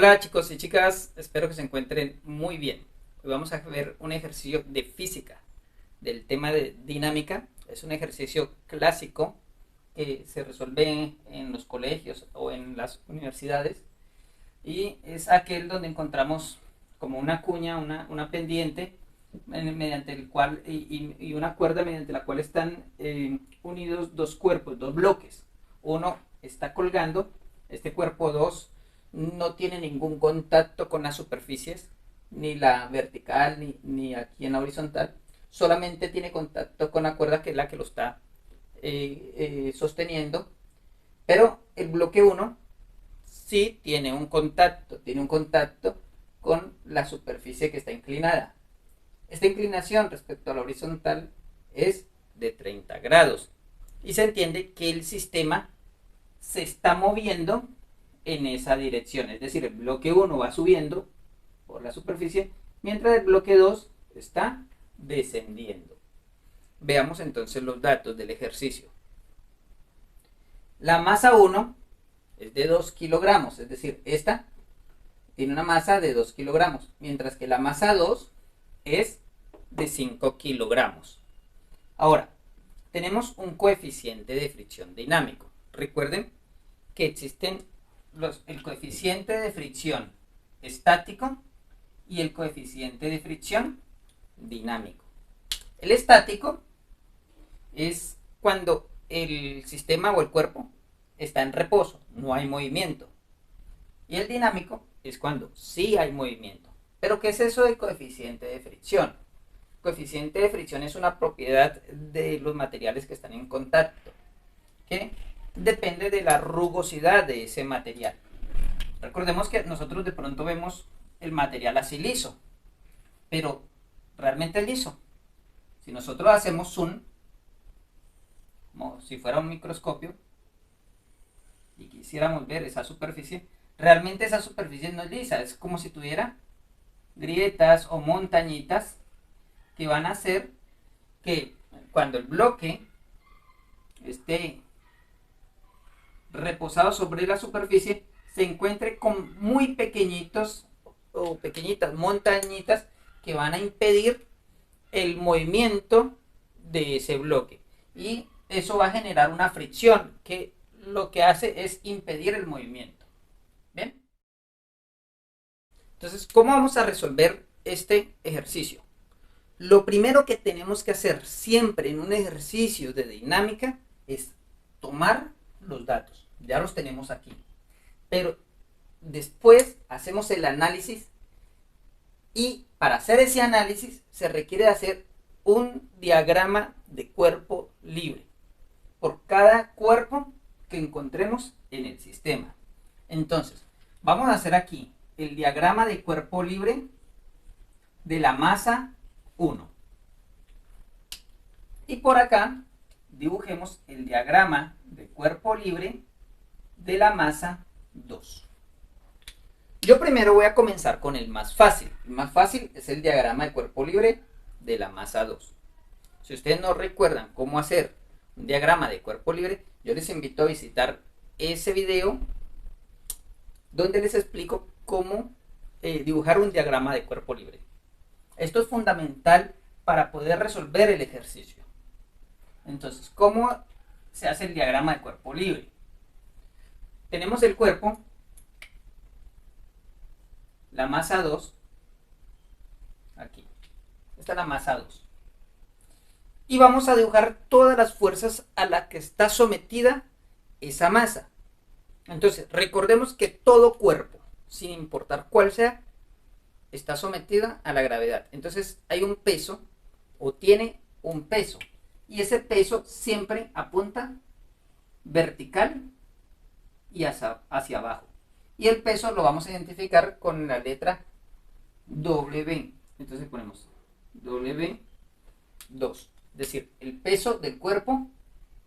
Hola chicos y chicas, espero que se encuentren muy bien. Hoy vamos a ver un ejercicio de física del tema de dinámica. Es un ejercicio clásico que se resuelve en los colegios o en las universidades y es aquel donde encontramos como una cuña, una pendiente mediante el cual y una cuerda mediante la cual están unidos dos cuerpos, dos bloques. Uno está colgando, este cuerpo 2 no tiene ningún contacto con las superficies, ni la vertical ni aquí en la horizontal, solamente tiene contacto con la cuerda que es la que lo está sosteniendo, pero el bloque uno sí tiene un contacto con la superficie que está inclinada. Esta inclinación respecto a la horizontal es de 30 grados y se entiende que el sistema se está moviendo en esa dirección, es decir, el bloque 1 va subiendo por la superficie, mientras el bloque 2 está descendiendo. Veamos entonces los datos del ejercicio. La masa 1 es de 2 kilogramos, es decir, esta tiene una masa de 2 kilogramos, mientras que la masa 2 es de 5 kilogramos. Ahora, tenemos un coeficiente de fricción dinámico. Recuerden que existen el coeficiente de fricción estático y el coeficiente de fricción dinámico. El estático es cuando el sistema o el cuerpo está en reposo, no hay movimiento. Y el dinámico es cuando sí hay movimiento. ¿Pero qué es eso del coeficiente de fricción? El coeficiente de fricción es una propiedad de los materiales que están en contacto, que depende de la rugosidad de ese material. Recordemos que nosotros de pronto vemos el material así liso, pero realmente es liso. Si nosotros hacemos zoom, como si fuera un microscopio, y quisiéramos ver esa superficie, realmente esa superficie no es lisa, es como si tuviera grietas o montañitas que van a hacer que cuando el bloque esté reposado sobre la superficie se encuentre con muy pequeñitos o pequeñitas montañitas que van a impedir el movimiento de ese bloque, y eso va a generar una fricción que lo que hace es impedir el movimiento. ¿Bien? Entonces, ¿cómo vamos a resolver este ejercicio? Lo primero que tenemos que hacer siempre en un ejercicio de dinámica es tomar los datos. Ya los tenemos aquí. Pero después hacemos el análisis, y para hacer ese análisis se requiere hacer un diagrama de cuerpo libre por cada cuerpo que encontremos en el sistema. Entonces, vamos a hacer aquí el diagrama de cuerpo libre de la masa 1. Y por acá dibujemos el diagrama de cuerpo libre de la masa 2. Yo primero voy a comenzar con el más fácil. El más fácil es el diagrama de cuerpo libre de la masa 2. Si ustedes no recuerdan cómo hacer un diagrama de cuerpo libre, yo les invito a visitar ese video donde les explico cómo dibujar un diagrama de cuerpo libre. Esto es fundamental para poder resolver el ejercicio. Entonces, ¿cómo se hace el diagrama de cuerpo libre? Tenemos el cuerpo, la masa 2, aquí. Esta es la masa 2. Y vamos a dibujar todas las fuerzas a las que está sometida esa masa. Entonces, recordemos que todo cuerpo, sin importar cuál sea, está sometida a la gravedad. Entonces, hay un peso, o tiene un peso. Y ese peso siempre apunta vertical y hacia abajo. Y el peso lo vamos a identificar con la letra W. Entonces ponemos W2. Es decir, el peso del cuerpo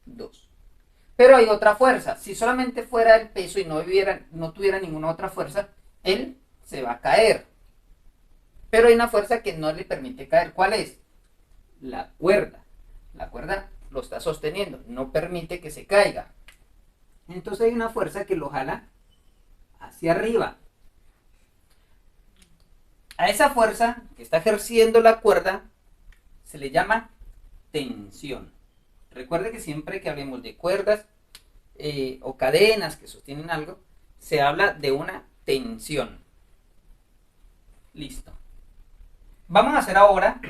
2. Pero hay otra fuerza. Si solamente fuera el peso y no tuviera ninguna otra fuerza, él se va a caer. Pero hay una fuerza que no le permite caer. ¿Cuál es? La cuerda. La cuerda lo está sosteniendo, no permite que se caiga. Entonces hay una fuerza que lo jala hacia arriba. A esa fuerza que está ejerciendo la cuerda se le llama tensión. Recuerde que siempre que hablemos de cuerdas o cadenas que sostienen algo, se habla de una tensión. Listo. Vamos a hacer ahora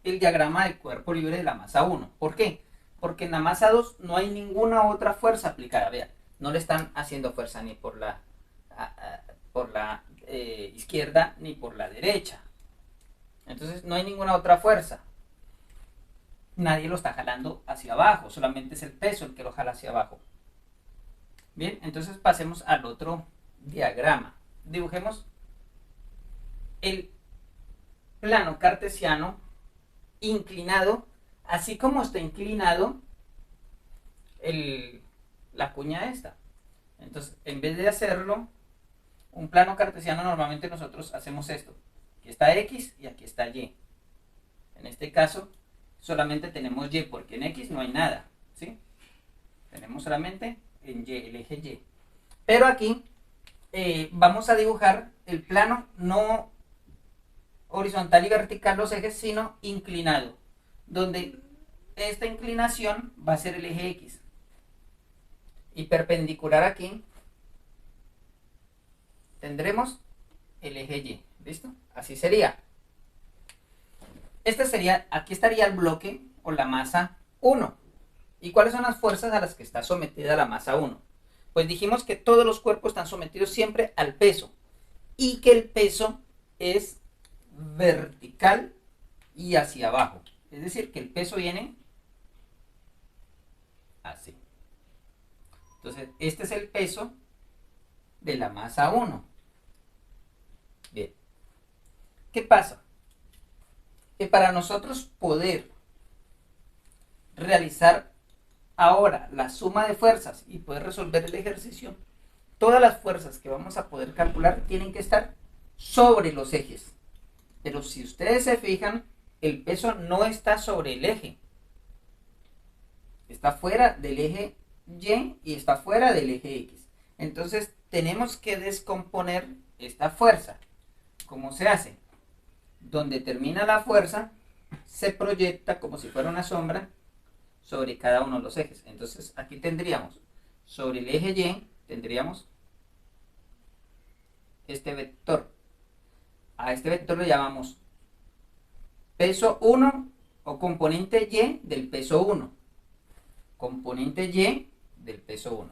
el diagrama del cuerpo libre de la masa 1. ¿Por qué? Porque en la masa 2 no hay ninguna otra fuerza aplicada. Vean, no le están haciendo fuerza ni por la izquierda ni por la derecha. Entonces no hay ninguna otra fuerza. Nadie lo está jalando hacia abajo, solamente es el peso el que lo jala hacia abajo. Bien, entonces pasemos al otro diagrama. Dibujemos el plano cartesiano inclinado, así como está inclinado la cuña esta. Entonces, en vez de hacerlo un plano cartesiano, normalmente nosotros hacemos esto. Aquí está X y aquí está Y. En este caso, solamente tenemos Y, porque en X no hay nada, ¿sí? Tenemos solamente en Y, el eje Y. Pero aquí vamos a dibujar el plano no horizontal y vertical los ejes, sino inclinado, donde esta inclinación va a ser el eje X. Y perpendicular aquí tendremos el eje Y. ¿Listo? Así sería. Aquí estaría el bloque o la masa 1. ¿Y cuáles son las fuerzas a las que está sometida la masa 1? Pues dijimos que todos los cuerpos están sometidos siempre al peso. Y que el peso es vertical y hacia abajo. Es decir, que el peso viene así. Entonces, este es el peso de la masa 1. Bien. ¿Qué pasa? Que para nosotros poder realizar ahora la suma de fuerzas y poder resolver el ejercicio, todas las fuerzas que vamos a poder calcular tienen que estar sobre los ejes. Pero si ustedes se fijan, el peso no está sobre el eje. Está fuera del eje Y y está fuera del eje X. Entonces tenemos que descomponer esta fuerza. ¿Cómo se hace? Donde termina la fuerza, se proyecta como si fuera una sombra sobre cada uno de los ejes. Entonces aquí tendríamos, sobre el eje Y, tendríamos este vector. A este vector le llamamos peso 1 o componente Y del peso 1. Componente Y del peso 1.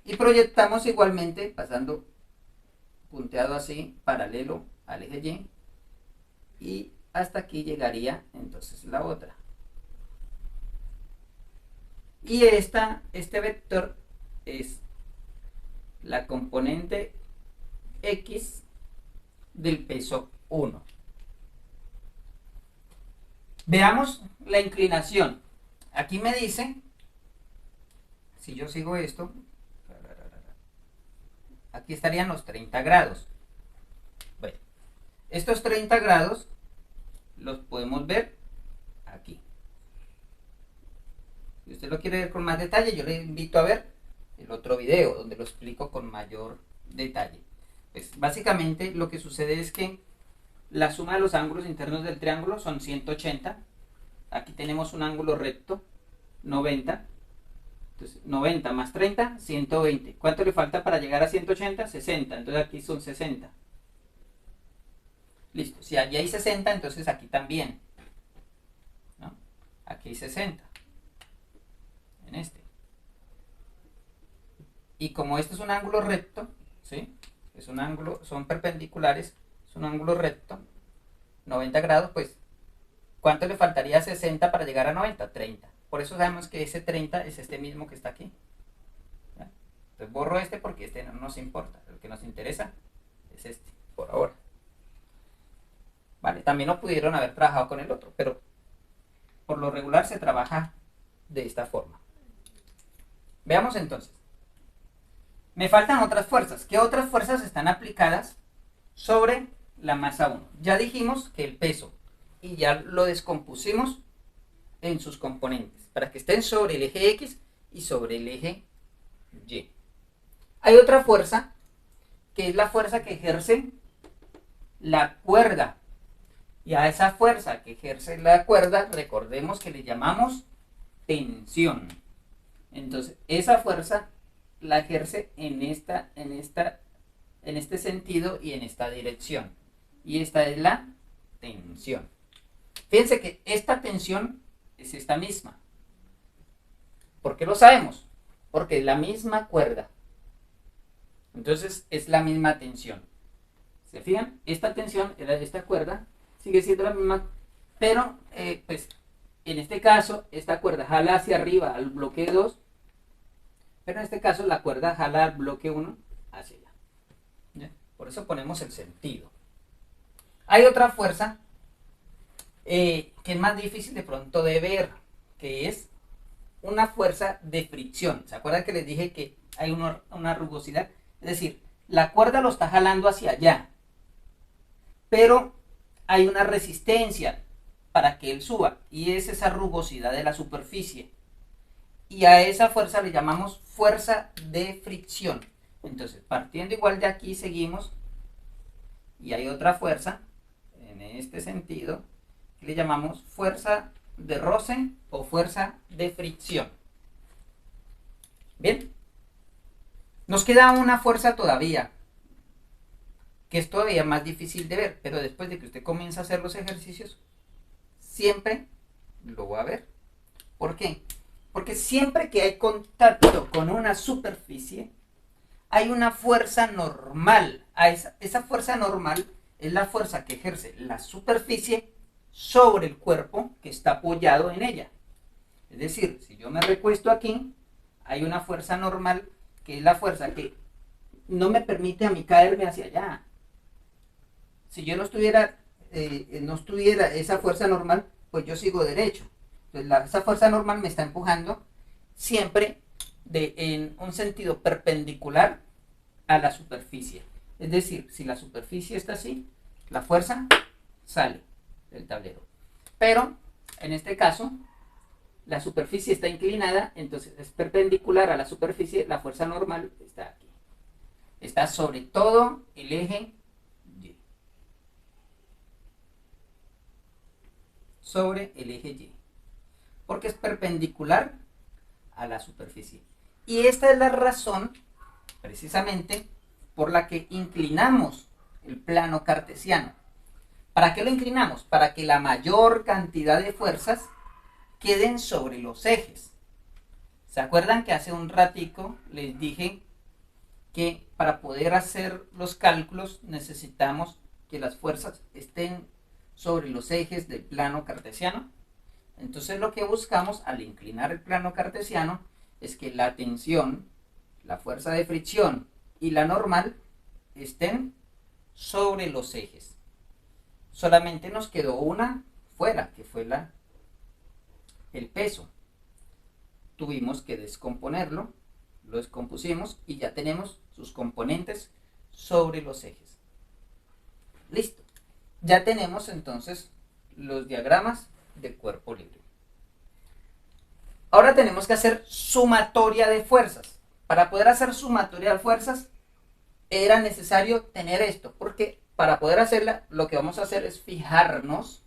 Y proyectamos igualmente, pasando punteado así, paralelo al eje Y. Y hasta aquí llegaría entonces la otra. Y este vector es la componente X del peso 1. Veamos la inclinación. Aquí me dice, si yo sigo esto, aquí estarían los 30 grados. Bueno, estos 30 grados los podemos ver aquí. Si usted lo quiere ver con más detalle, yo le invito a ver el otro video donde lo explico con mayor detalle. Pues básicamente lo que sucede es que la suma de los ángulos internos del triángulo son 180. Aquí tenemos un ángulo recto, 90. Entonces 90 más 30, 120. ¿Cuánto le falta para llegar a 180? 60. Entonces aquí son 60. Listo. Si allí hay 60, entonces aquí también, ¿no? Aquí hay 60. En este. Y como este es un ángulo recto, ¿sí? Es un ángulo, son perpendiculares, es un ángulo recto, 90 grados, pues, ¿cuánto le faltaría a 60 para llegar a 90? 30. Por eso sabemos que ese 30 es este mismo que está aquí. ¿Ya? Entonces borro este porque este no nos importa. Lo que nos interesa es este, por ahora. Vale, también no pudieron haber trabajado con el otro, pero por lo regular se trabaja de esta forma. Veamos entonces. Me faltan otras fuerzas. ¿Qué otras fuerzas están aplicadas sobre la masa 1? Ya dijimos que el peso, y ya lo descompusimos en sus componentes, para que estén sobre el eje X y sobre el eje Y. Hay otra fuerza, que es la fuerza que ejerce la cuerda. Y a esa fuerza que ejerce la cuerda, recordemos que le llamamos tensión. Entonces, esa fuerza la ejerce en este sentido y en esta dirección. Y esta es la tensión. Fíjense que esta tensión es esta misma. ¿Por qué lo sabemos? Porque es la misma cuerda. Entonces es la misma tensión. ¿Se fijan? Esta tensión, esta cuerda, sigue siendo la misma, pero pues en este caso esta cuerda jala hacia arriba al bloque 2, pero en este caso la cuerda jala al bloque 1 hacia allá. ¿Ya? Por eso ponemos el sentido. Hay otra fuerza que es más difícil de pronto de ver, que es una fuerza de fricción. ¿Se acuerdan que les dije que hay una rugosidad? Es decir, la cuerda lo está jalando hacia allá, pero hay una resistencia para que él suba, y es esa rugosidad de la superficie. Y a esa fuerza le llamamos fuerza de fricción. Entonces, partiendo igual de aquí, seguimos, y hay otra fuerza, en este sentido, que le llamamos fuerza de roce o fuerza de fricción. Bien, nos queda una fuerza todavía, que es todavía más difícil de ver, pero después de que usted comienza a hacer los ejercicios, siempre lo va a ver. ¿Por qué? Porque siempre que hay contacto con una superficie, hay una fuerza normal. Esa fuerza normal es la fuerza que ejerce la superficie sobre el cuerpo que está apoyado en ella. Es decir, si yo me recuesto aquí, hay una fuerza normal que es la fuerza que no me permite a mí caerme hacia allá. Si yo no estuviera esa fuerza normal, pues yo sigo derecho. Entonces esa fuerza normal me está empujando siempre en un sentido perpendicular a la superficie. Es decir, si la superficie está así, la fuerza sale del tablero. Pero en este caso, la superficie está inclinada, entonces es perpendicular a la superficie, la fuerza normal está aquí. Está sobre todo el eje Y. Sobre el eje Y. Porque es perpendicular a la superficie. Y esta es la razón, precisamente, por la que inclinamos el plano cartesiano. ¿Para qué lo inclinamos? Para que la mayor cantidad de fuerzas queden sobre los ejes. ¿Se acuerdan que hace un ratico les dije que para poder hacer los cálculos necesitamos que las fuerzas estén sobre los ejes del plano cartesiano? Entonces lo que buscamos al inclinar el plano cartesiano es que la tensión, la fuerza de fricción y la normal estén sobre los ejes. Solamente nos quedó una fuera, que fue el peso. Tuvimos que descomponerlo, lo descompusimos y ya tenemos sus componentes sobre los ejes. Listo. Ya tenemos entonces los diagramas de cuerpo libre. Ahora tenemos que hacer sumatoria de fuerzas. Para poder hacer sumatoria de fuerzas era necesario tener esto, porque para poder hacerla lo que vamos a hacer es fijarnos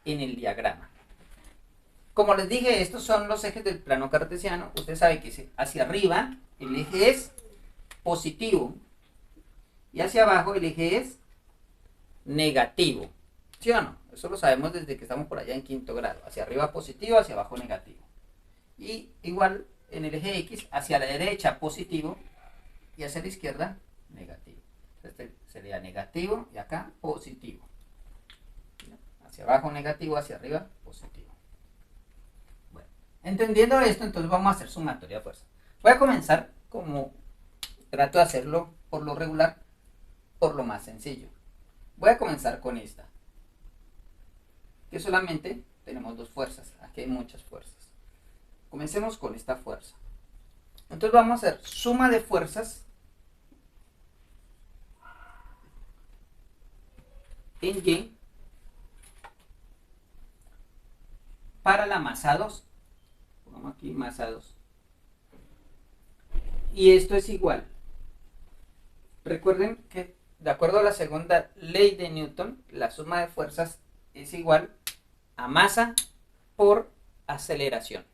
en el diagrama. Como les dije, estos son los ejes del plano cartesiano. Usted sabe que hacia arriba el eje es positivo y hacia abajo el eje es negativo. ¿Sí o no? Eso lo sabemos desde que estamos por allá en quinto grado. Hacia arriba positivo, hacia abajo negativo. Y igual en el eje X, hacia la derecha positivo y hacia la izquierda negativo. Este sería negativo y acá positivo. Hacia abajo negativo, hacia arriba positivo. Bueno, entendiendo esto, entonces vamos a hacer sumatoria de fuerza. Voy a comenzar como trato de hacerlo por lo regular, por lo más sencillo. Voy a comenzar con esta, que solamente tenemos dos fuerzas. Aquí hay muchas fuerzas. Comencemos con esta fuerza. Entonces vamos a hacer suma de fuerzas en Y para la masa 2. Pongamos aquí masa 2. Y esto es igual. Recuerden que de acuerdo a la segunda ley de Newton, la suma de fuerzas es igual a masa por aceleración.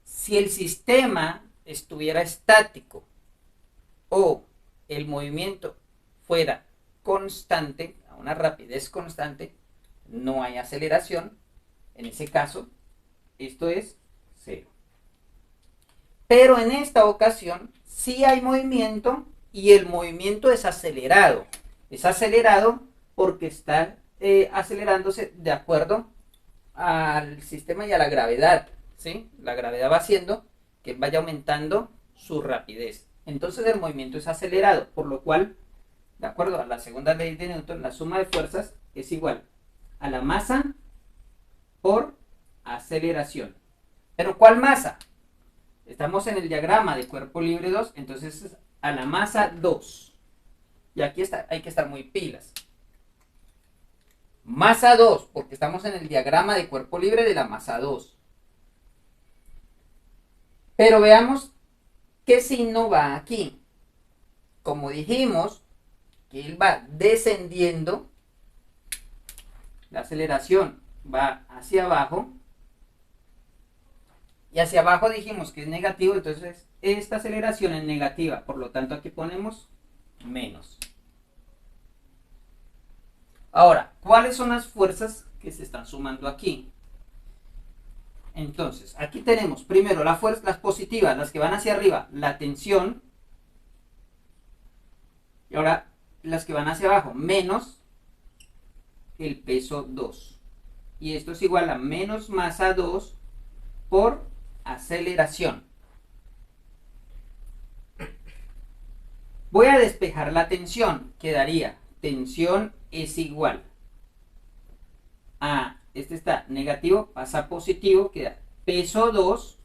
Si el sistema estuviera estático o el movimiento fuera constante, a una rapidez constante, no hay aceleración. En ese caso, esto es 0. Pero en esta ocasión sí hay movimiento y el movimiento es acelerado. Es acelerado porque está acelerándose de acuerdo al sistema y a la gravedad, ¿sí? La gravedad va haciendo que vaya aumentando su rapidez. Entonces el movimiento es acelerado, por lo cual, de acuerdo a la segunda ley de Newton, la suma de fuerzas es igual a la masa por aceleración. ¿Pero cuál masa? Estamos en el diagrama de cuerpo libre 2, entonces es a la masa 2. Y aquí hay que estar muy pilas. Masa 2, porque estamos en el diagrama de cuerpo libre de la masa 2. Pero veamos qué signo va aquí. Como dijimos, que él va descendiendo, la aceleración va hacia abajo, y hacia abajo dijimos que es negativo, entonces esta aceleración es negativa, por lo tanto aquí ponemos menos. Ahora, ¿cuáles son las fuerzas que se están sumando aquí? Entonces, aquí tenemos primero las positivas, las que van hacia arriba, la tensión, y ahora las que van hacia abajo, menos el peso 2. Y esto es igual a menos masa 2 por aceleración. Voy a despejar la tensión. Quedaría tensión es igual a, este está negativo, pasa a positivo, queda peso 2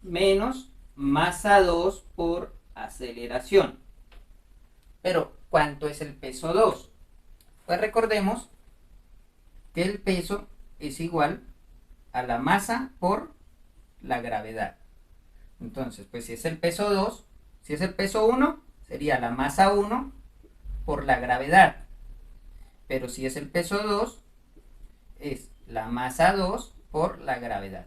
menos masa 2 por aceleración. Pero, ¿cuánto es el peso 2? Pues recordemos que el peso es igual a la masa por la gravedad. Entonces, pues si es el peso 2, si es el peso 1, sería la masa 1 por la gravedad. Pero si es el peso 2, es la masa 2 por la gravedad.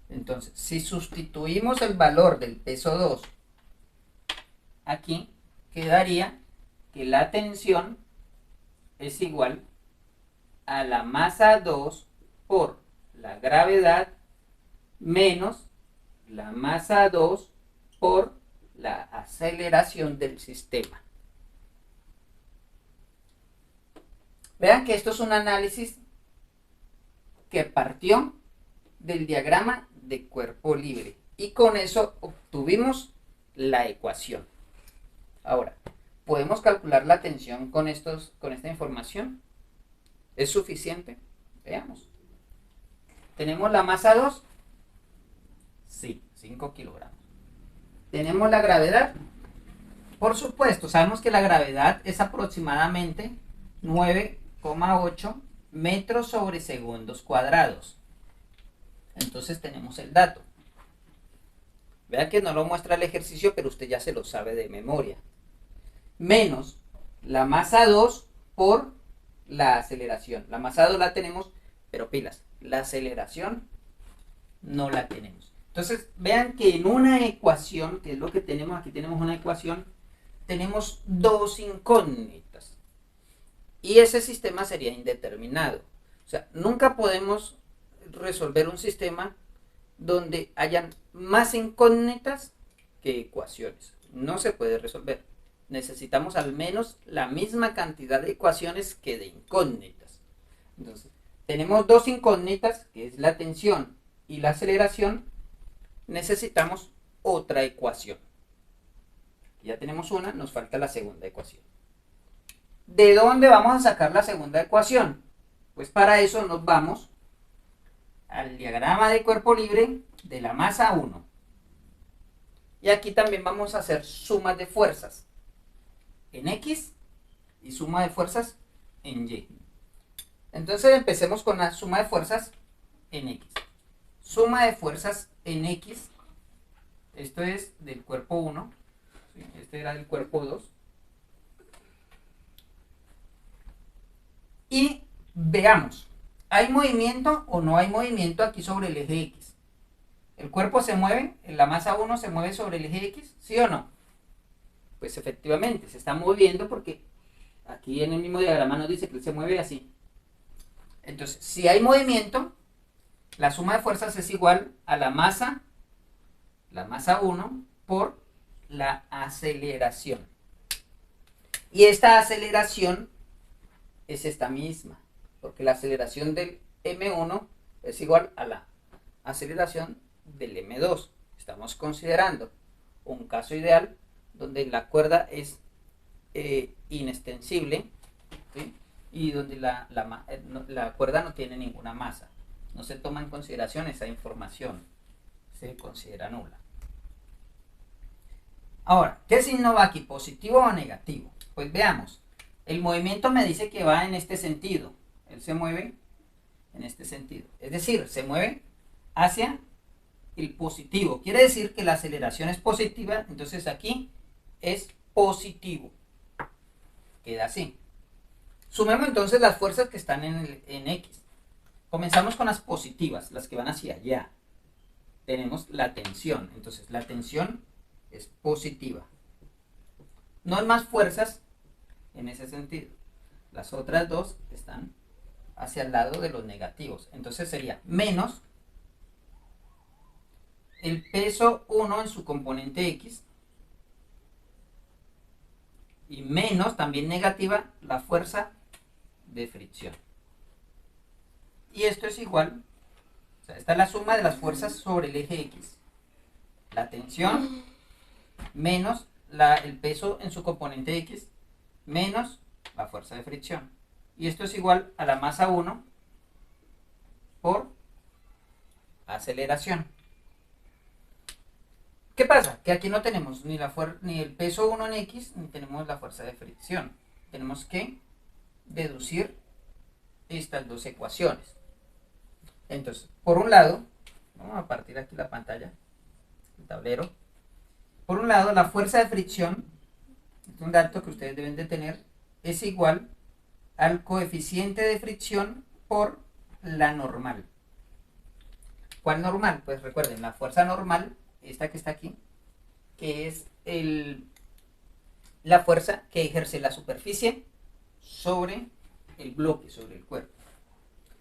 Entonces, si sustituimos el valor del peso 2 aquí, quedaría que la tensión es igual a la masa 2 por la gravedad menos la masa 2 por la aceleración del sistema. Vean que esto es un análisis que partió del diagrama de cuerpo libre y con eso obtuvimos la ecuación. Ahora, ¿podemos calcular la tensión con esta información? ¿Es suficiente? Veamos. ¿Tenemos la masa 2? Sí, 5 kilogramos. ¿Tenemos la gravedad? Por supuesto, sabemos que la gravedad es aproximadamente 9,8 metros sobre segundos cuadrados. Entonces tenemos el dato. Vean que no lo muestra el ejercicio, pero usted ya se lo sabe de memoria. Menos la masa 2 por la aceleración. La masa 2 la tenemos, pero pilas, la aceleración no la tenemos. Entonces, vean que en una ecuación, que es lo que tenemos, aquí tenemos una ecuación, tenemos dos incógnitas. Y ese sistema sería indeterminado. O sea, nunca podemos resolver un sistema donde hayan más incógnitas que ecuaciones. No se puede resolver. Necesitamos al menos la misma cantidad de ecuaciones que de incógnitas. Entonces, tenemos dos incógnitas, que es la tensión y la aceleración. Necesitamos otra ecuación. Ya tenemos una, nos falta la segunda ecuación. ¿De dónde vamos a sacar la segunda ecuación? Pues para eso nos vamos al diagrama de cuerpo libre de la masa 1. Y aquí también vamos a hacer sumas de fuerzas en X y suma de fuerzas en Y. Entonces empecemos con la suma de fuerzas en X. Suma de fuerzas en X, esto es del cuerpo 1, este era del cuerpo 2. Y veamos, ¿hay movimiento o no hay movimiento aquí sobre el eje X? ¿El cuerpo se mueve, la masa 1 se mueve sobre el eje X? ¿Sí o no? Pues efectivamente, se está moviendo porque aquí en el mismo diagrama nos dice que él se mueve así. Entonces, si hay movimiento, la suma de fuerzas es igual a la masa 1 por la aceleración. Y esta aceleración es esta misma, porque la aceleración del M1 es igual a la aceleración del M2. Estamos considerando un caso ideal donde la cuerda es inextensible, ¿sí? Y donde la cuerda no tiene ninguna masa. No se toma en consideración esa información, se considera nula. Ahora, ¿qué signo va aquí? ¿Positivo o negativo? Pues veamos. El movimiento me dice que va en este sentido. Él se mueve en este sentido. Es decir, se mueve hacia el positivo. Quiere decir que la aceleración es positiva, entonces aquí es positivo. Queda así. Sumemos entonces las fuerzas que están en X. Comenzamos con las positivas, las que van hacia allá. Tenemos la tensión. Entonces la tensión es positiva. No hay más fuerzas en ese sentido. Las otras dos están hacia el lado de los negativos. Entonces sería menos el peso 1 en su componente X y menos, también negativa, la fuerza de fricción. Y esto es igual, o sea, esta es la suma de las fuerzas sobre el eje X. La tensión menos el peso en su componente X menos la fuerza de fricción. Y esto es igual a la masa 1 por aceleración. ¿Qué pasa? Que aquí no tenemos ni el peso 1 en X, ni tenemos la fuerza de fricción. Tenemos que deducir estas dos ecuaciones. Entonces, por un lado, vamos a partir aquí la pantalla, el tablero. Por un lado, la fuerza de fricción, es un dato que ustedes deben de tener, es igual al coeficiente de fricción por la normal. ¿Cuál normal? Pues recuerden, la fuerza normal, esta que está aquí, que es la fuerza que ejerce la superficie sobre el bloque, sobre el cuerpo.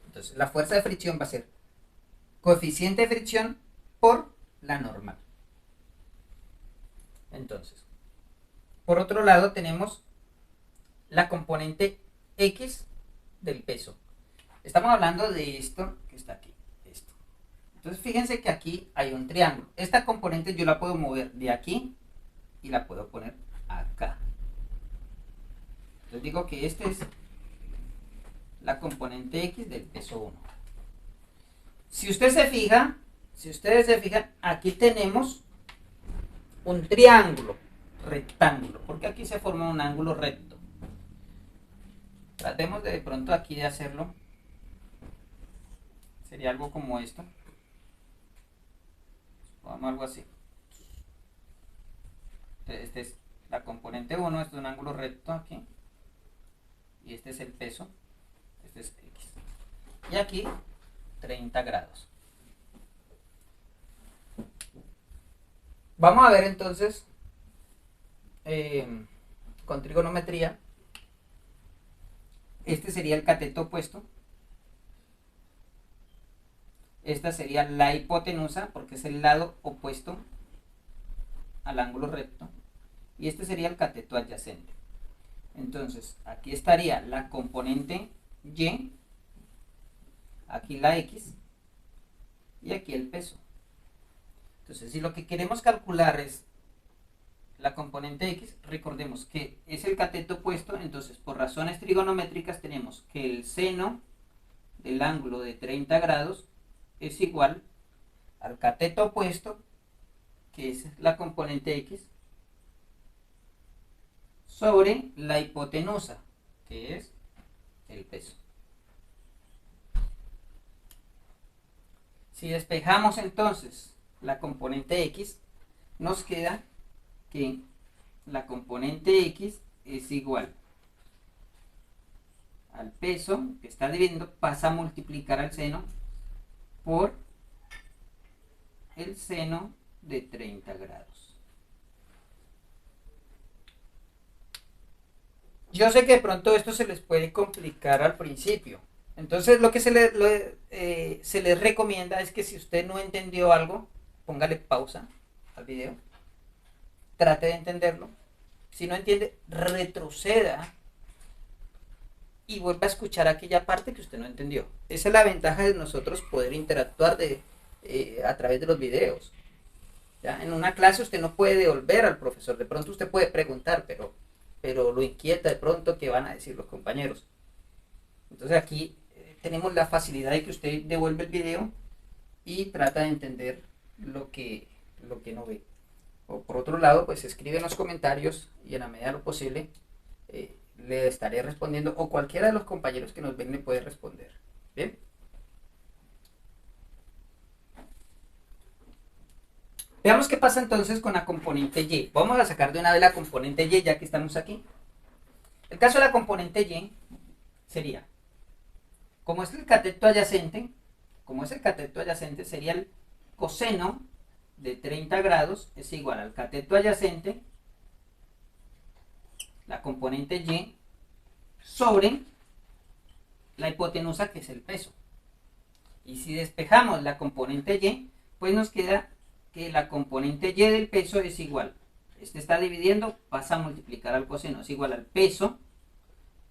Entonces, la fuerza de fricción va a ser coeficiente de fricción por la normal. Entonces, por otro lado tenemos la componente X del peso. Estamos hablando de esto que está aquí. Esto. Entonces, fíjense que aquí hay un triángulo. Esta componente yo la puedo mover de aquí y la puedo poner acá. Entonces digo que esta es la componente X del peso 1. Si ustedes se fijan, aquí tenemos un triángulo rectángulo, porque aquí se forma un ángulo recto. Tratemos de pronto aquí de hacerlo. Sería algo como esto. Vamos a algo así. Este es la componente 1, este es un ángulo recto aquí. Y este es el peso. Este es X. Y aquí 30 grados. Vamos a ver entonces con trigonometría. Este sería el cateto opuesto. Esta sería la hipotenusa porque es el lado opuesto al ángulo recto. Y este sería el cateto adyacente. Entonces, aquí estaría la componente Y, aquí la X y aquí el peso. Entonces, si lo que queremos calcular es la componente X, recordemos que es el cateto opuesto, entonces por razones trigonométricas tenemos que el seno del ángulo de 30 grados es igual al cateto opuesto, que es la componente X, sobre la hipotenusa, que es el peso. Si despejamos entonces la componente X, nos queda que la componente X es igual al peso que está dividiendo pasa a multiplicar al seno por el seno de 30 grados. Yo sé que de pronto esto se les puede complicar al principio. Entonces lo que se les recomienda es que si usted no entendió algo, póngale pausa al video, trate de entenderlo. Si no entiende, retroceda y vuelva a escuchar aquella parte que usted no entendió. Esa es la ventaja de nosotros poder interactuar a través de los videos. ¿Ya? En una clase usted no puede devolver al profesor, de pronto usted puede preguntar, pero lo inquieta de pronto qué van a decir los compañeros. Entonces aquí tenemos la facilidad de que usted devuelve el video y trata de entender lo que no ve. O por otro lado, pues escribe en los comentarios y en la medida de lo posible le estaré respondiendo, o cualquiera de los compañeros que nos ven le puede responder. ¿Bien? Veamos qué pasa entonces con la componente Y. Vamos a sacar de una vez la componente Y ya que estamos aquí. El caso de la componente Y sería, como es el cateto adyacente, sería el coseno de 30 grados es igual al cateto adyacente, la componente Y, sobre la hipotenusa, que es el peso. Y si despejamos la componente Y, pues nos queda que la componente Y del peso es igual, este está dividiendo, pasa a multiplicar al coseno, es igual al peso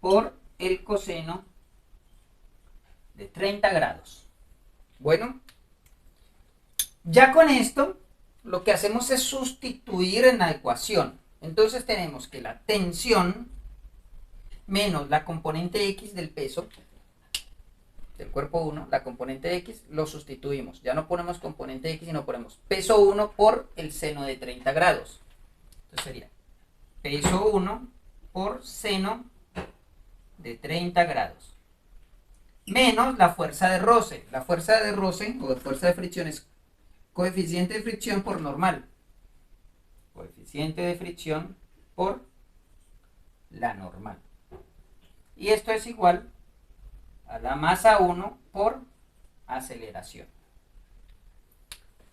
por el coseno de 30 grados. Bueno, ya con esto lo que hacemos es sustituir en la ecuación. Entonces tenemos que la tensión menos la componente X del peso del cuerpo 1, la componente X, lo sustituimos. Ya no ponemos componente X, sino ponemos peso 1 por el seno de 30 grados. Entonces sería peso 1 por seno de 30 grados. Menos la fuerza de roce. La fuerza de roce o fuerza de fricción es coeficiente de fricción por normal. Coeficiente de fricción por la normal. Y esto es igual a la masa 1 por aceleración.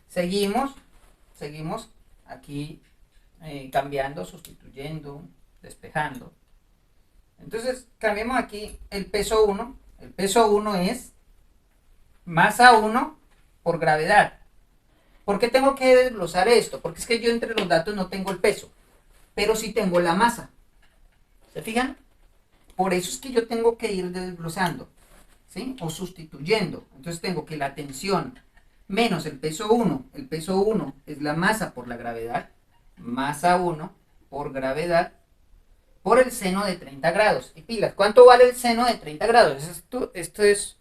Seguimos aquí cambiando, sustituyendo, despejando. Entonces cambiemos aquí el peso 1. El peso 1 es masa 1 por gravedad. ¿Por qué tengo que desglosar esto? Porque es que yo entre los datos no tengo el peso, pero sí tengo la masa. ¿Se fijan? Por eso es que yo tengo que ir desglosando, ¿sí? O sustituyendo. Entonces tengo que la tensión menos el peso 1. El peso 1 es la masa por la gravedad. Masa 1 por gravedad por el seno de 30 grados. Y pilas, ¿cuánto vale el seno de 30 grados? Esto es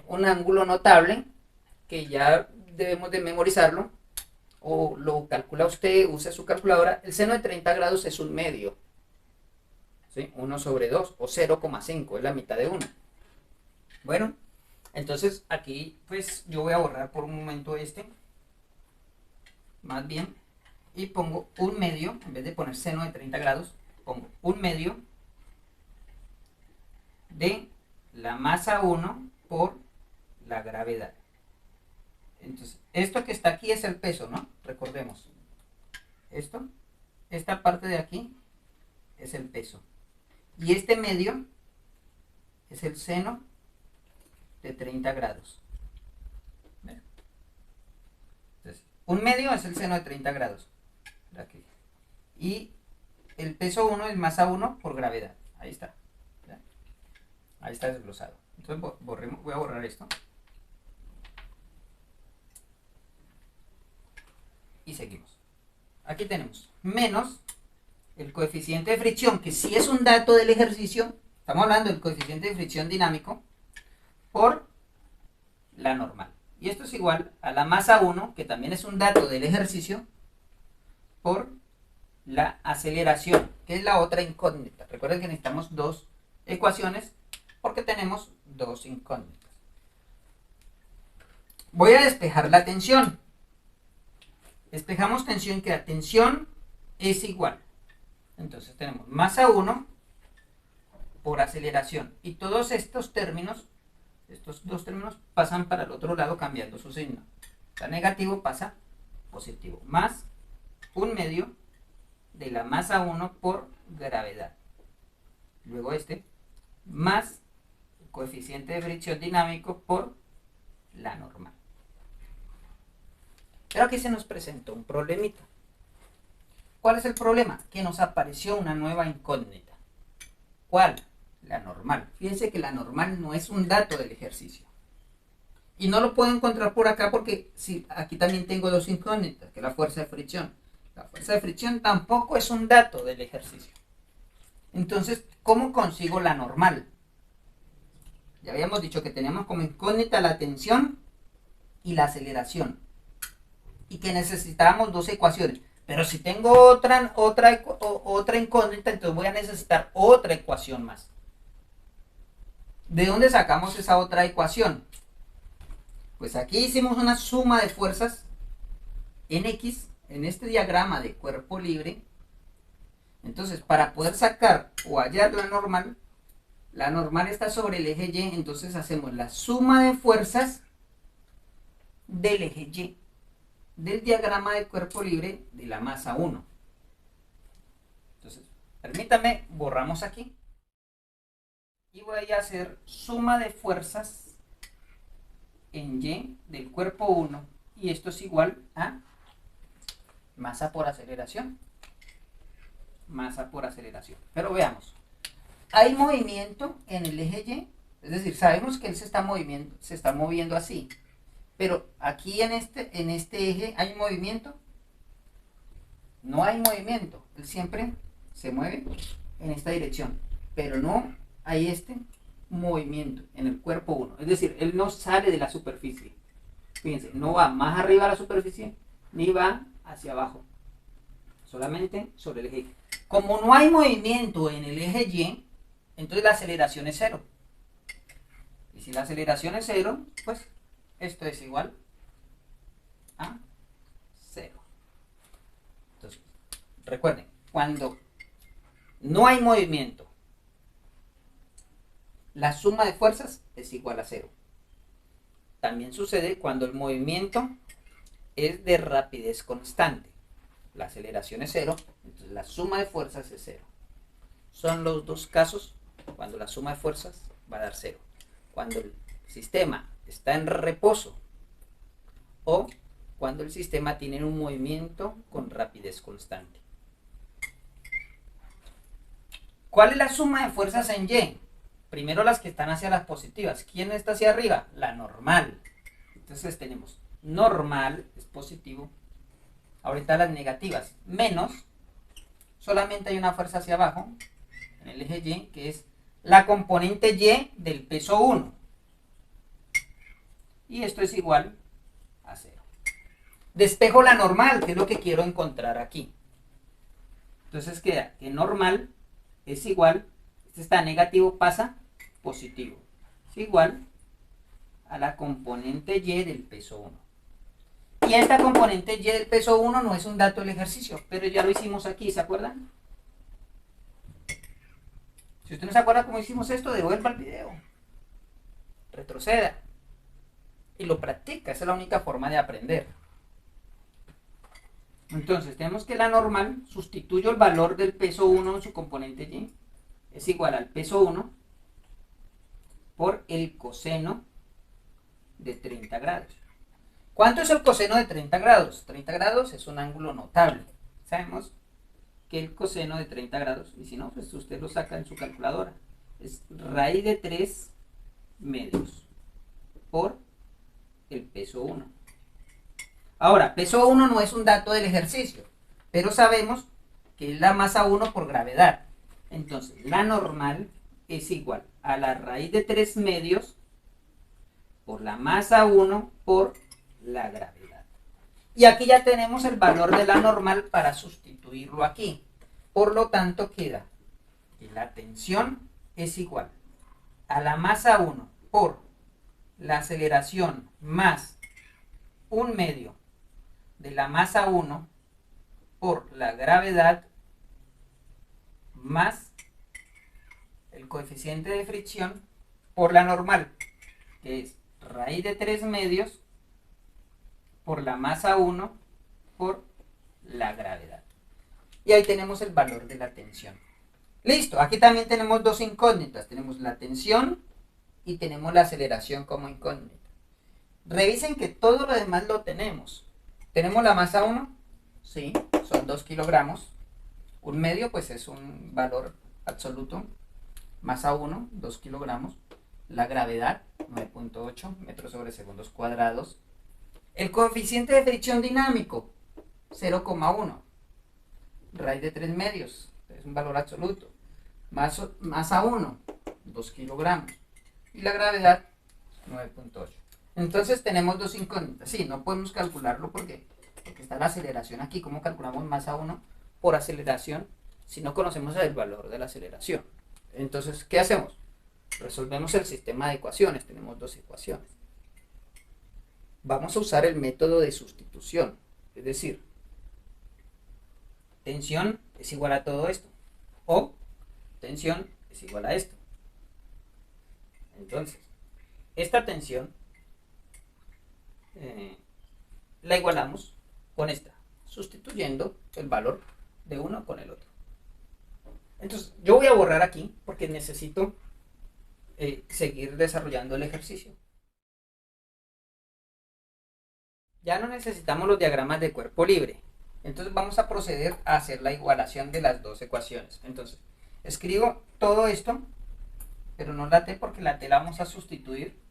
un ángulo notable que ya debemos de memorizarlo, o lo calcula usted, usa su calculadora. El seno de 30 grados es un medio, ¿sí? 1 sobre 2 o 0,5, es la mitad de 1. Bueno, entonces aquí pues yo voy a borrar por un momento más bien, y pongo un medio, en vez de poner seno de 30 grados, pongo un medio de la masa 1 por la gravedad. Entonces, esto que está aquí es el peso, ¿no? Recordemos. Esta parte de aquí es el peso. Y este medio es el seno de 30 grados. Entonces, un medio es el seno de 30 grados. Aquí. Y el peso 1 es masa 1 por gravedad. Ahí está. ¿Ya? Ahí está desglosado. Entonces voy a borrar esto. Y seguimos. Aquí tenemos menos el coeficiente de fricción, que sí es un dato del ejercicio. Estamos hablando del coeficiente de fricción dinámico por la normal. Y esto es igual a la masa 1, que también es un dato del ejercicio, por la aceleración, que es la otra incógnita. Recuerden que necesitamos dos ecuaciones porque tenemos dos incógnitas. Voy a despejar la tensión. Despejamos tensión, que la tensión es igual. Entonces tenemos masa 1 por aceleración. Y todos estos términos, estos dos términos, pasan para el otro lado cambiando su signo. O sea, negativo pasa positivo. Más 1/2 de la masa 1 por gravedad. Luego más el coeficiente de fricción dinámico por la normal. Pero aquí se nos presentó un problemita. ¿Cuál es el problema? Que nos apareció una nueva incógnita. ¿Cuál? La normal. Fíjense que la normal no es un dato del ejercicio. Y no lo puedo encontrar por acá porque sí, aquí también tengo dos incógnitas, que es la fuerza de fricción. La fuerza de fricción tampoco es un dato del ejercicio. Entonces, ¿cómo consigo la normal? Ya habíamos dicho que teníamos como incógnita la tensión y la aceleración. Y que necesitábamos dos ecuaciones. Pero si tengo otra incógnita, entonces voy a necesitar otra ecuación más. ¿De dónde sacamos esa otra ecuación? Pues aquí hicimos una suma de fuerzas en X, en este diagrama de cuerpo libre. Entonces, para poder sacar o hallar la normal está sobre el eje Y, entonces hacemos la suma de fuerzas del eje Y, del diagrama de cuerpo libre de la masa 1. Entonces, permítame, borramos aquí. Y voy a hacer suma de fuerzas en Y del cuerpo 1. Y esto es igual a masa por aceleración. Masa por aceleración. Pero veamos. Hay movimiento en el eje Y. Es decir, sabemos que él se está moviendo así. Pero aquí en este eje hay movimiento. No hay movimiento. Él siempre se mueve en esta dirección. Pero no hay este movimiento en el cuerpo 1. Es decir, él no sale de la superficie. Fíjense, no va más arriba a la superficie ni va hacia abajo. Solamente sobre el eje Y. Como no hay movimiento en el eje Y, entonces la aceleración es 0. Y si la aceleración es 0, pues esto es igual a 0. Entonces, recuerden, cuando no hay movimiento, la suma de fuerzas es igual a 0. También sucede cuando el movimiento es de rapidez constante. La aceleración es 0, entonces la suma de fuerzas es 0. Son los dos casos cuando la suma de fuerzas va a dar 0. Cuando el sistema está en reposo o cuando el sistema tiene un movimiento con rapidez constante. ¿Cuál es la suma de fuerzas en Y? Primero las que están hacia las positivas. ¿Quién está hacia arriba? La normal. Entonces tenemos normal, es positivo. Ahorita las negativas, menos. Solamente hay una fuerza hacia abajo, en el eje Y, que es la componente Y del peso 1. Y esto es igual a 0. Despejo la normal, que es lo que quiero encontrar aquí. Entonces queda que normal es igual, este está negativo, pasa positivo. Es igual a la componente Y del peso 1. Y esta componente Y del peso 1 no es un dato del ejercicio, pero ya lo hicimos aquí, ¿se acuerdan? Si usted no se acuerda cómo hicimos esto, devuelva el video. Retroceda. Y lo practica, esa es la única forma de aprender. Entonces, tenemos que la normal, sustituyo el valor del peso 1 en su componente Y, es igual al peso 1 por el coseno de 30 grados. ¿Cuánto es el coseno de 30 grados? 30 grados es un ángulo notable. Sabemos que el coseno de 30 grados, y si no, pues usted lo saca en su calculadora, es raíz de 3 medios por el peso 1. Ahora, peso 1 no es un dato del ejercicio, pero sabemos que es la masa 1 por gravedad. Entonces, la normal es igual a la raíz de 3 medios por la masa 1 por la gravedad. Y aquí ya tenemos el valor de la normal para sustituirlo aquí. Por lo tanto, queda que la tensión es igual a la masa 1 por la aceleración más 1/2 de la masa 1 por la gravedad más el coeficiente de fricción por la normal, que es raíz de 3 medios por la masa 1 por la gravedad. Y ahí tenemos el valor de la tensión. Listo, aquí también tenemos dos incógnitas. Tenemos la tensión y tenemos la aceleración como incógnita. Revisen que todo lo demás lo tenemos. ¿Tenemos la masa 1? Sí, son 2 kilogramos. Un medio pues es un valor absoluto. Masa 1, 2 kilogramos. La gravedad, 9.8 metros sobre segundos cuadrados. El coeficiente de fricción dinámico, 0,1. Raíz de 3 medios, es un valor absoluto. Masa 1, 2 kilogramos. Y la gravedad, 9.8. Entonces tenemos dos incógnitas. Sí, no podemos calcularlo porque está la aceleración aquí. ¿Cómo calculamos masa 1 por aceleración si no conocemos el valor de la aceleración? Entonces, ¿qué hacemos? Resolvemos el sistema de ecuaciones. Tenemos dos ecuaciones. Vamos a usar el método de sustitución. Es decir, tensión es igual a todo esto. O tensión es igual a esto. Entonces, esta tensión la igualamos con esta, sustituyendo el valor de uno con el otro. Entonces, yo voy a borrar aquí porque necesito seguir desarrollando el ejercicio. Ya no necesitamos los diagramas de cuerpo libre. Entonces vamos a proceder a hacer la igualación de las dos ecuaciones. Entonces, escribo todo esto, pero no la T porque la T la vamos a sustituir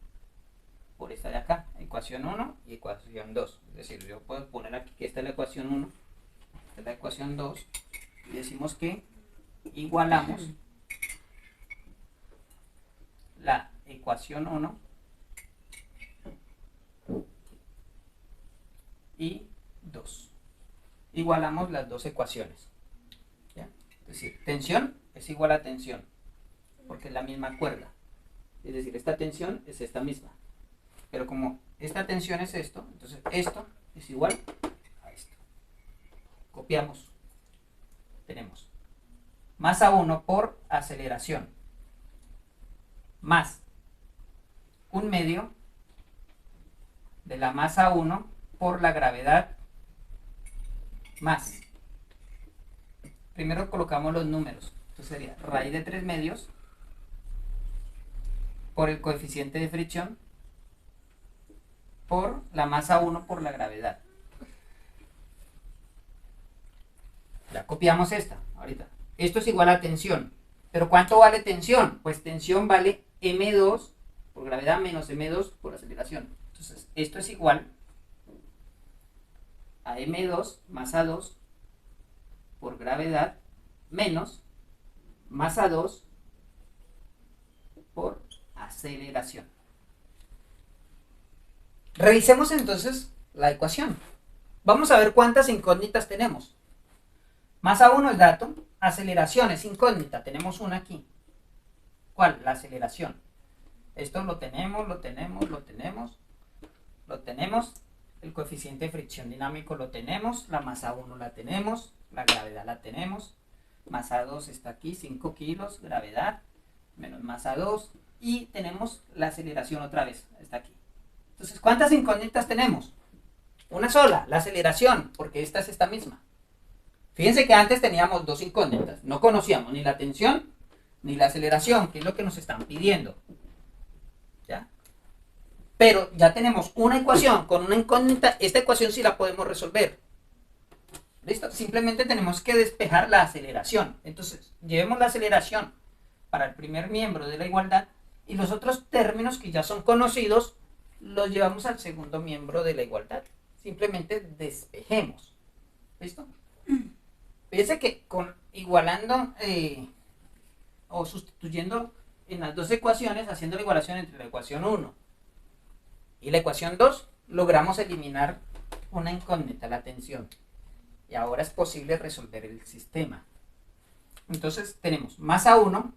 por esta de acá, ecuación 1 y ecuación 2. Es decir, yo puedo poner aquí que esta es la ecuación 1, esta es la ecuación 2, y decimos que igualamos la ecuación 1 y 2. Igualamos las dos ecuaciones. ¿Ya? Es decir, tensión es igual a tensión, porque es la misma cuerda. Es decir, esta tensión es esta misma. Pero como esta tensión es esto, entonces esto es igual a esto. Copiamos. Tenemos masa 1 por aceleración más un medio de la masa 1 por la gravedad más. Primero colocamos los números. Entonces sería raíz de 3 medios por el coeficiente de fricción por la masa 1 por la gravedad. Ya copiamos esta ahorita. Esto es igual a tensión. ¿Pero cuánto vale tensión? Pues tensión vale m2 por gravedad menos m2 por aceleración. Entonces esto es igual a m2 masa 2 por gravedad menos masa 2 por aceleración. Revisemos entonces la ecuación. Vamos a ver cuántas incógnitas tenemos. Masa 1 es dato, aceleración es incógnita, tenemos una aquí. ¿Cuál? La aceleración. Esto lo tenemos. El coeficiente de fricción dinámico lo tenemos, la masa 1 la tenemos, la gravedad la tenemos, masa 2 está aquí, 5 kilos, gravedad, menos masa 2, y tenemos la aceleración otra vez, está aquí. Entonces, ¿cuántas incógnitas tenemos? Una sola, la aceleración, porque esta es esta misma. Fíjense que antes teníamos dos incógnitas, no conocíamos ni la tensión ni la aceleración, que es lo que nos están pidiendo. ¿Ya? Pero ya tenemos una ecuación con una incógnita, esta ecuación sí la podemos resolver. ¿Listo? Simplemente tenemos que despejar la aceleración. Entonces, llevemos la aceleración para el primer miembro de la igualdad y los otros términos que ya son conocidos los llevamos al segundo miembro de la igualdad. Simplemente despejemos. ¿Listo? Fíjense que igualando o sustituyendo en las dos ecuaciones, haciendo la igualación entre la ecuación 1 y la ecuación 2, logramos eliminar una incógnita, la tensión. Y ahora es posible resolver el sistema. Entonces tenemos masa 1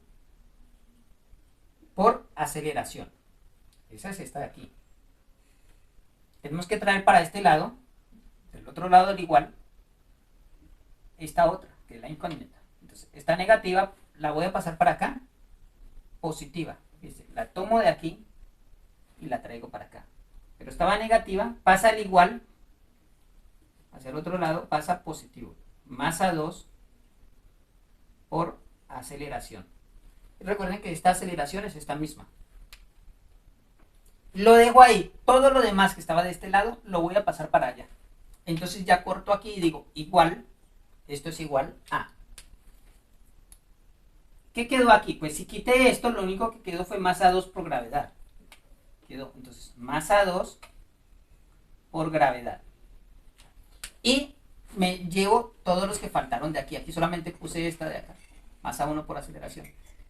por aceleración. Esa es esta de aquí. Tenemos que traer para este lado, del otro lado del igual, esta otra, que es la incógnita. Entonces, esta negativa la voy a pasar para acá positiva. Fíjense, la tomo de aquí y la traigo para acá. Pero estaba negativa, pasa al igual, hacia el otro lado, pasa positivo. Masa 2 por aceleración. Y recuerden que esta aceleración es esta misma. Lo dejo ahí. Todo lo demás que estaba de este lado lo voy a pasar para allá. Entonces ya corto aquí y digo igual. Esto es igual a. ¿Qué quedó aquí? Pues si quité esto, lo único que quedó fue masa 2 por gravedad. Quedó entonces masa 2 por gravedad. Y me llevo todos los que faltaron de aquí. Aquí solamente puse esta de acá. Masa 1 por aceleración.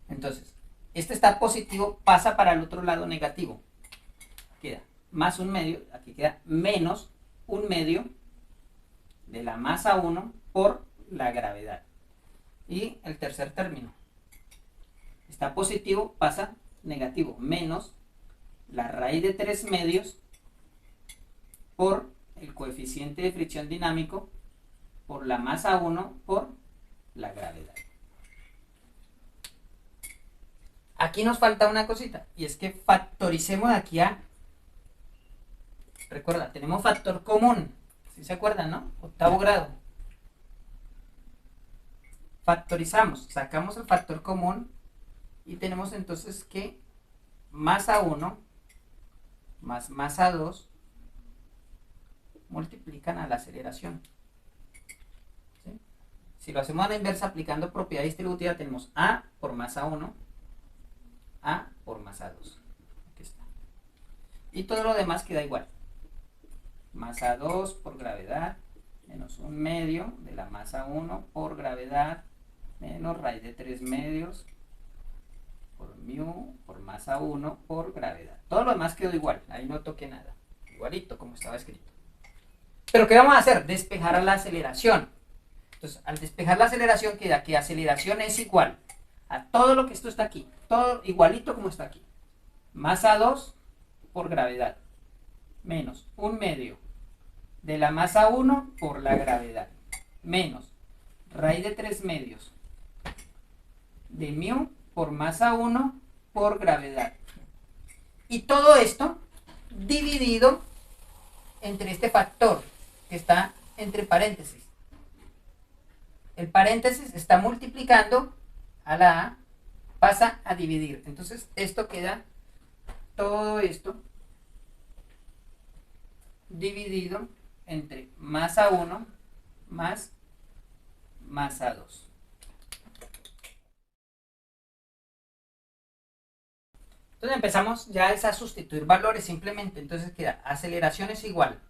Entonces, este está positivo, pasa para el otro lado negativo. Queda más un medio, aquí queda menos un medio de la masa 1 por la gravedad. Y el tercer término. Está positivo, pasa negativo, menos la raíz de 3 medios por el coeficiente de fricción dinámico por la masa 1 por la gravedad. Aquí nos falta una cosita, y es que factoricemos de aquí a... Recuerda, tenemos factor común, ¿sí se acuerdan, no? Octavo grado. Factorizamos, sacamos el factor común y tenemos entonces que masa 1 más masa 2 multiplican a la aceleración. ¿Sí? Si lo hacemos a la inversa aplicando propiedad distributiva, tenemos A por masa 1, A por masa 2. Aquí está. Y todo lo demás queda igual. Masa 2 por gravedad menos un medio de la masa 1 por gravedad menos raíz de 3 medios por mu por masa 1 por gravedad. Todo lo demás quedó igual, ahí no toqué nada. Igualito como estaba escrito. Pero ¿qué vamos a hacer? Despejar a la aceleración. Entonces, al despejar la aceleración queda que aceleración es igual a todo lo que esto está aquí. Todo igualito como está aquí. Masa 2 por gravedad menos un medio de la masa 1 por la gravedad menos raíz de 3 medios de mu por masa 1 por gravedad. Y todo esto dividido entre este factor que está entre paréntesis. El paréntesis está multiplicando a la A, pasa a dividir. Entonces esto queda, todo esto dividido entre masa 1 más masa 2. Entonces empezamos ya a sustituir valores simplemente. Entonces queda aceleración es igual.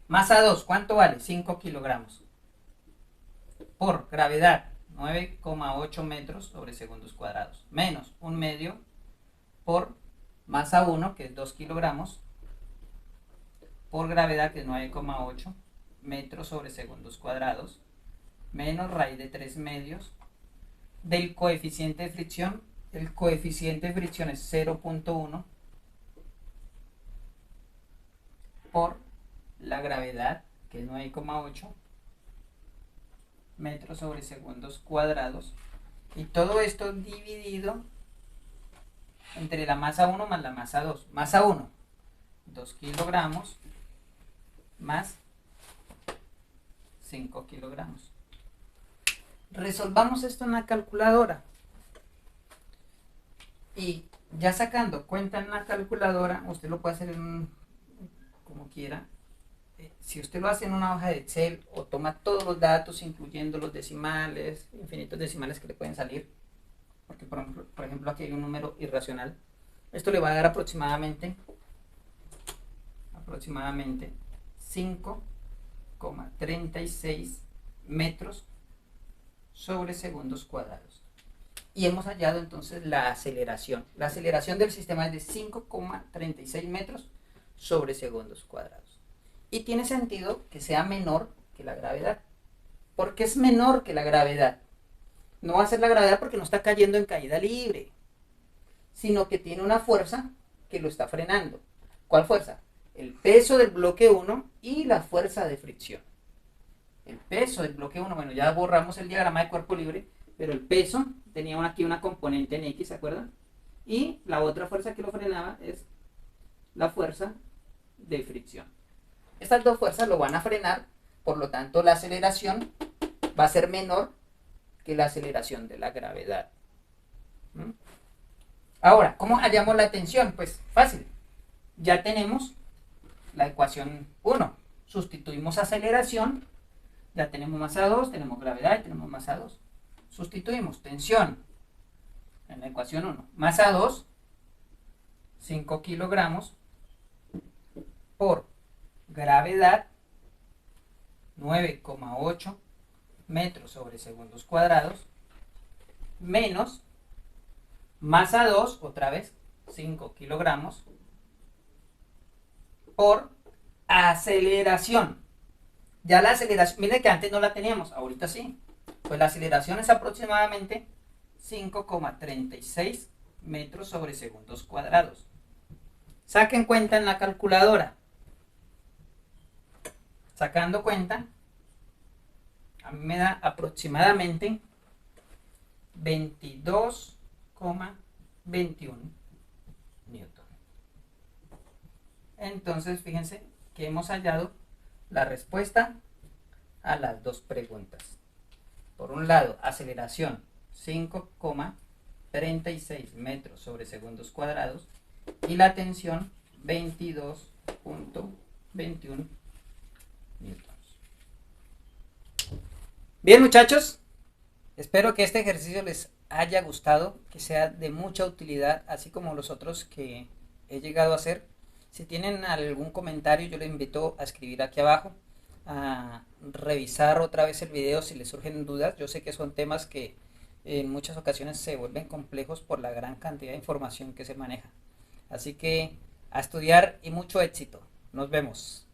Masa 2, ¿cuánto vale? 5 kilogramos. Por gravedad, 9,8 metros sobre segundos cuadrados. Menos un medio por masa 1, que es 2 kilogramos. Por gravedad, que es 9,8 metros sobre segundos cuadrados. Menos raíz de 3 medios del coeficiente de fricción. El coeficiente de fricción es 0.1 por la gravedad, que es 9,8 metros sobre segundos cuadrados. Y todo esto dividido entre la masa 1 más la masa 2. Masa 1, 2 kilogramos más 5 kilogramos. Resolvamos esto en la calculadora. Y ya sacando cuenta en la calculadora, usted lo puede hacer como quiera. Si usted lo hace en una hoja de Excel o toma todos los datos, incluyendo los decimales, infinitos decimales que le pueden salir, porque por ejemplo aquí hay un número irracional, esto le va a dar aproximadamente 5,36 metros sobre segundos cuadrados. Y hemos hallado entonces la aceleración. La aceleración del sistema es de 5,36 metros sobre segundos cuadrados. Y tiene sentido que sea menor que la gravedad. ¿Por qué es menor que la gravedad? No va a ser la gravedad porque no está cayendo en caída libre, sino que tiene una fuerza que lo está frenando. ¿Cuál fuerza? El peso del bloque 1 y la fuerza de fricción. El peso del bloque 1, bueno, ya borramos el diagrama de cuerpo libre, pero el peso tenía aquí una componente en X, ¿se acuerdan? Y la otra fuerza que lo frenaba es la fuerza de fricción. Estas dos fuerzas lo van a frenar, por lo tanto la aceleración va a ser menor que la aceleración de la gravedad. Ahora, ¿cómo hallamos la tensión? Pues fácil. Ya tenemos la ecuación 1. Sustituimos aceleración. Ya tenemos masa 2, tenemos gravedad y tenemos masa 2. Sustituimos tensión en la ecuación 1. Masa 2, 5 kilogramos, por gravedad, 9,8 metros sobre segundos cuadrados, menos masa 2, otra vez, 5 kilogramos, por aceleración. Ya la aceleración, miren que antes no la teníamos, ahorita sí. Pues la aceleración es aproximadamente 5,36 metros sobre segundos cuadrados. Saquen cuenta en la calculadora. Sacando cuenta, a mí me da aproximadamente 22,21 newton. Entonces, fíjense que hemos hallado la respuesta a las dos preguntas. Por un lado, aceleración 5,36 metros sobre segundos cuadrados y la tensión 22,21 newtons. Bien, muchachos, espero que este ejercicio les haya gustado, que sea de mucha utilidad, así como los otros que he llegado a hacer. Si tienen algún comentario, yo les invito a escribir aquí abajo, a revisar otra vez el video si les surgen dudas. Yo sé que son temas que en muchas ocasiones se vuelven complejos por la gran cantidad de información que se maneja. Así que a estudiar y mucho éxito. Nos vemos.